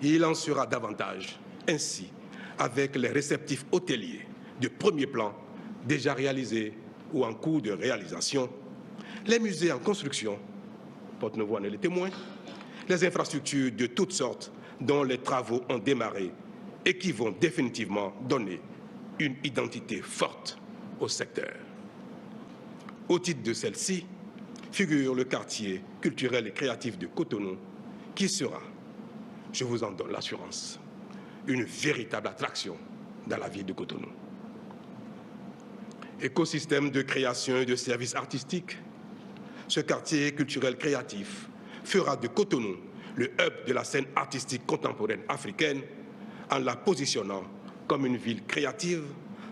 Il en sera davantage ainsi avec les réceptifs hôteliers de premier plan déjà réalisés ou en cours de réalisation, les musées en construction, Porte-Nouveau en est le témoin, les infrastructures de toutes sortes dont les travaux ont démarré et qui vont définitivement donner une identité forte au secteur. Au titre de celle-ci figure le quartier culturel et créatif de Cotonou qui sera, je vous en donne l'assurance, une véritable attraction dans la ville de Cotonou. Écosystème de création et de services artistiques, ce quartier culturel créatif fera de Cotonou le hub de la scène artistique contemporaine africaine en la positionnant comme une ville créative,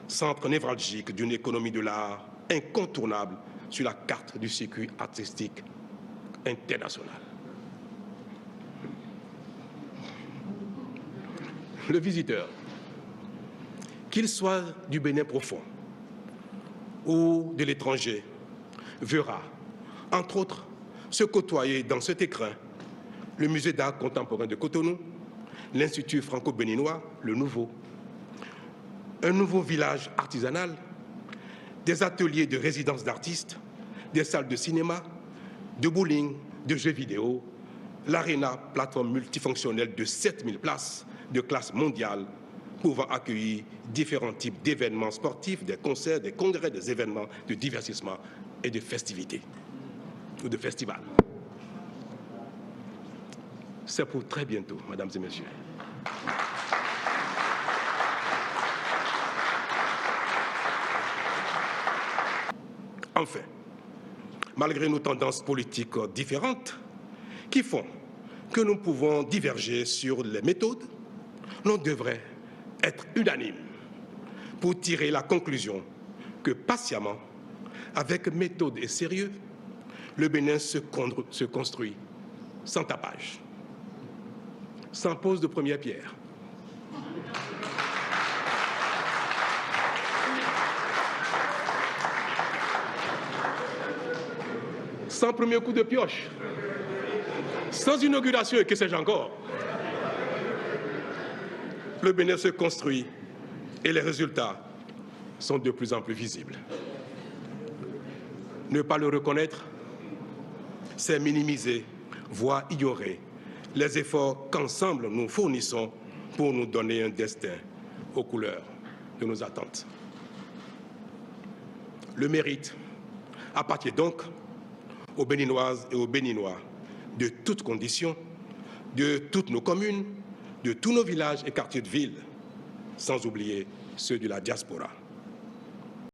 centre névralgique d'une économie de l'art incontournable sur la carte du circuit artistique international. Le visiteur, qu'il soit du Bénin profond ou de l'étranger, verra, entre autres, se côtoyer dans cet écrin le musée d'art contemporain de Cotonou, l'Institut franco-béninois, le Nouveau, un nouveau village artisanal, des ateliers de résidence d'artistes, des salles de cinéma, de bowling, de jeux vidéo, l'Arena, plateforme multifonctionnelle de 7000 places de classe mondiale, pouvant accueillir différents types d'événements sportifs, des concerts, des congrès, des événements de divertissement et de festivités ou de festivals. C'est pour très bientôt, mesdames et messieurs. Enfin, malgré nos tendances politiques différentes qui font que nous pouvons diverger sur les méthodes, l'on devrait être unanime pour tirer la conclusion que patiemment, avec méthode et sérieux, le Bénin se construit sans tapage, sans pose de première pierre, sans premier coup de pioche, sans inauguration et que sais-je encore. Le Bénin se construit et les résultats sont de plus en plus visibles. Ne pas le reconnaître, c'est minimiser, voire ignorer les efforts qu'ensemble nous fournissons pour nous donner un destin aux couleurs de nos attentes. Le mérite appartient donc aux Béninoises et aux Béninois de toutes conditions, de toutes nos communes, de tous nos villages et quartiers de ville, sans oublier ceux de la diaspora.